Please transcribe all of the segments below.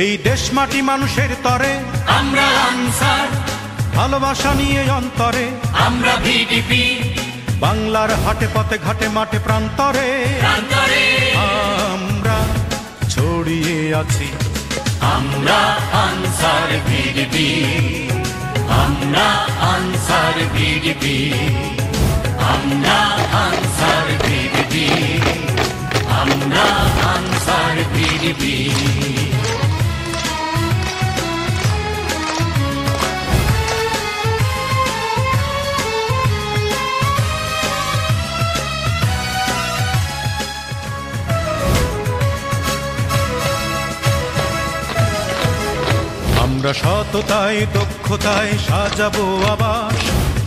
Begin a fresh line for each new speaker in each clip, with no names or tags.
এই দেশ মাটি মানুষের তরে
আমরা আনসার,
ভালোবাসা নিয়ে অন্তরে
আমরা ভিডিপি,
বাংলার হাটে পথে ঘাটে মাঠে প্রান্তরে
প্রান্তরে
আমরা ছড়িয়ে আছি।
আমরা আনসার ভিডিপি, আমরা আনসার ভিডিপি, আমরা আনসার ভিডিপি, আমরা আনসার ভিডিপি।
আমরা সততায় দক্ষতায় সাজাবো আবাস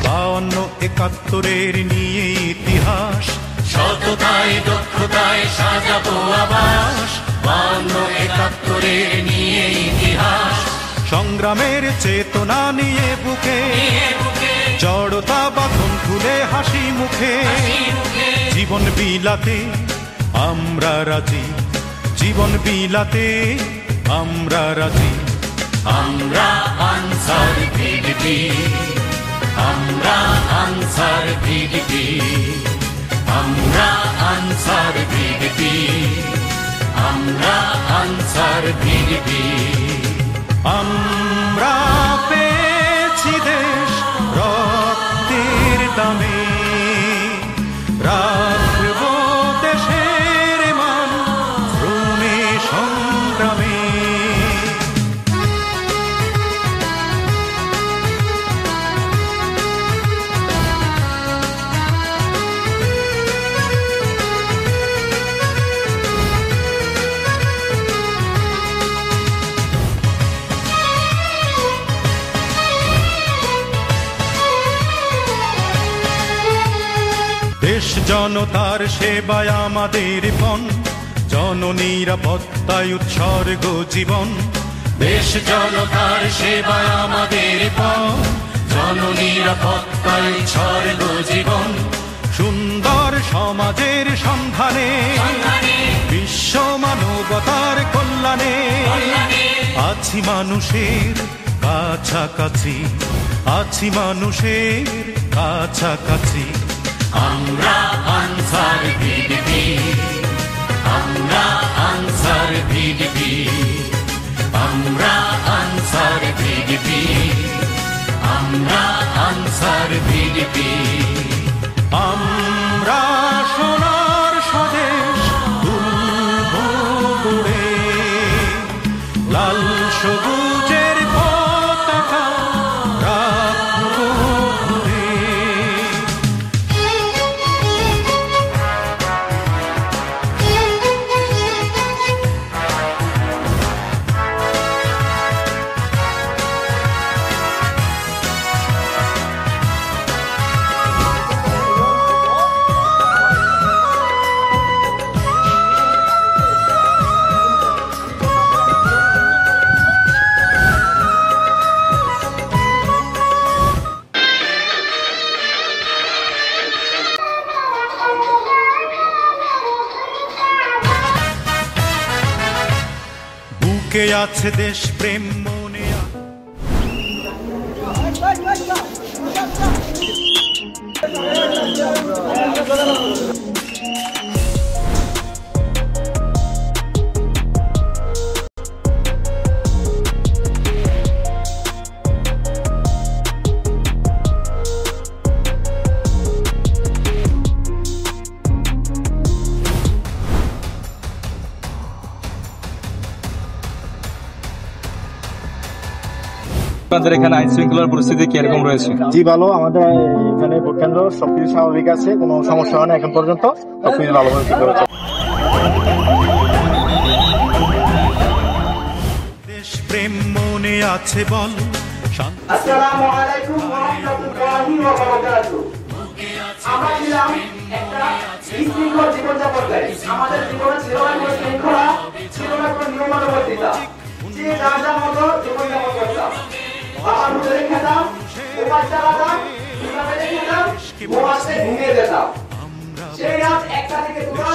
52-71 নিয়ে ইতিহাস।
সততায় দক্ষতায় সাজাবো আবাস 52-71 নিয়ে ইতিহাস।
সংগ্রামের চেতনা নিয়ে বুকে জড়তা বাঁধন খুলে হাসি মুখে জীবন বিলাতে আমরা রাজি, জীবন বিলাতে আমরা রাজি।
আমরা আনসার ভিডিপি, আমরা আনসার ভিডিপি, আমরা আনসার ভিডিপি, আমরা আনসার ভিডিপি।
আমরা পেয়েছি দেশ রক্তের দামে, রাখবো দেশের মান শ্রমে সংগ্রামে। দেশ জনতার সেবায় আমাদের পণ, জননিরাপত্তায় উৎসর্গ জীবন।
দেশ জনতার সেবায় আমাদের পণ, জননিরাপত্তায় উৎসর্গ জীবন।
সুন্দর সমাজের সন্ধানে বিশ্ব মানবতার কল্যাণে আছি মানুষের কাছাকাছি, আছি মানুষের কাছাকাছি।
আমরা আনসার ভিডিপি, আমরা আনসার ভিডিপি, আমরা আনসার ভিডিপি, আমরা আনসার ভিডিপি।
আমরা সোনার স্বদেশ তুলবো গড়ে, লাল সবুজের পতাকা রাখবো ঘুরে। বুকে আছে দেশ প্রেম মনে
আপনাদের এখানে আইন শৃঙ্খলার পরিস্থিতি কি এরকম রয়েছে?
জি ভালো, আমাদের এখানে ভোট কেন্দ্র সবকিছু স্বাভাবিক আছে, কোনো সমস্যা হয় না এখন পর্যন্ত, সবকিছু ভালোভাবে ঠিক হয়েছে।
দেশ প্রেম মনে আছে বল।
আসসালামু আলাইকুম ওয়া রাহমাতুল্লাহি ওয়া বারাকাতুহু। আমরা ছিলাম একটা শৃঙ্খল জীবনযাপনকারী। আমাদের জীবনে ছিল না কোনো শৃঙ্খলা, ছিল না কোনো নিয়মানুবর্তিতা। যে যার যার মতো জীবনযাপন করতাম। বাবার হুজুরে খেতাম, মোবাইল চালাতাম, ইসলামে খেতাম, ঘুমাতে ঘুমিয়ে যেতাম। সেই রাত 1টা থেকে 2টা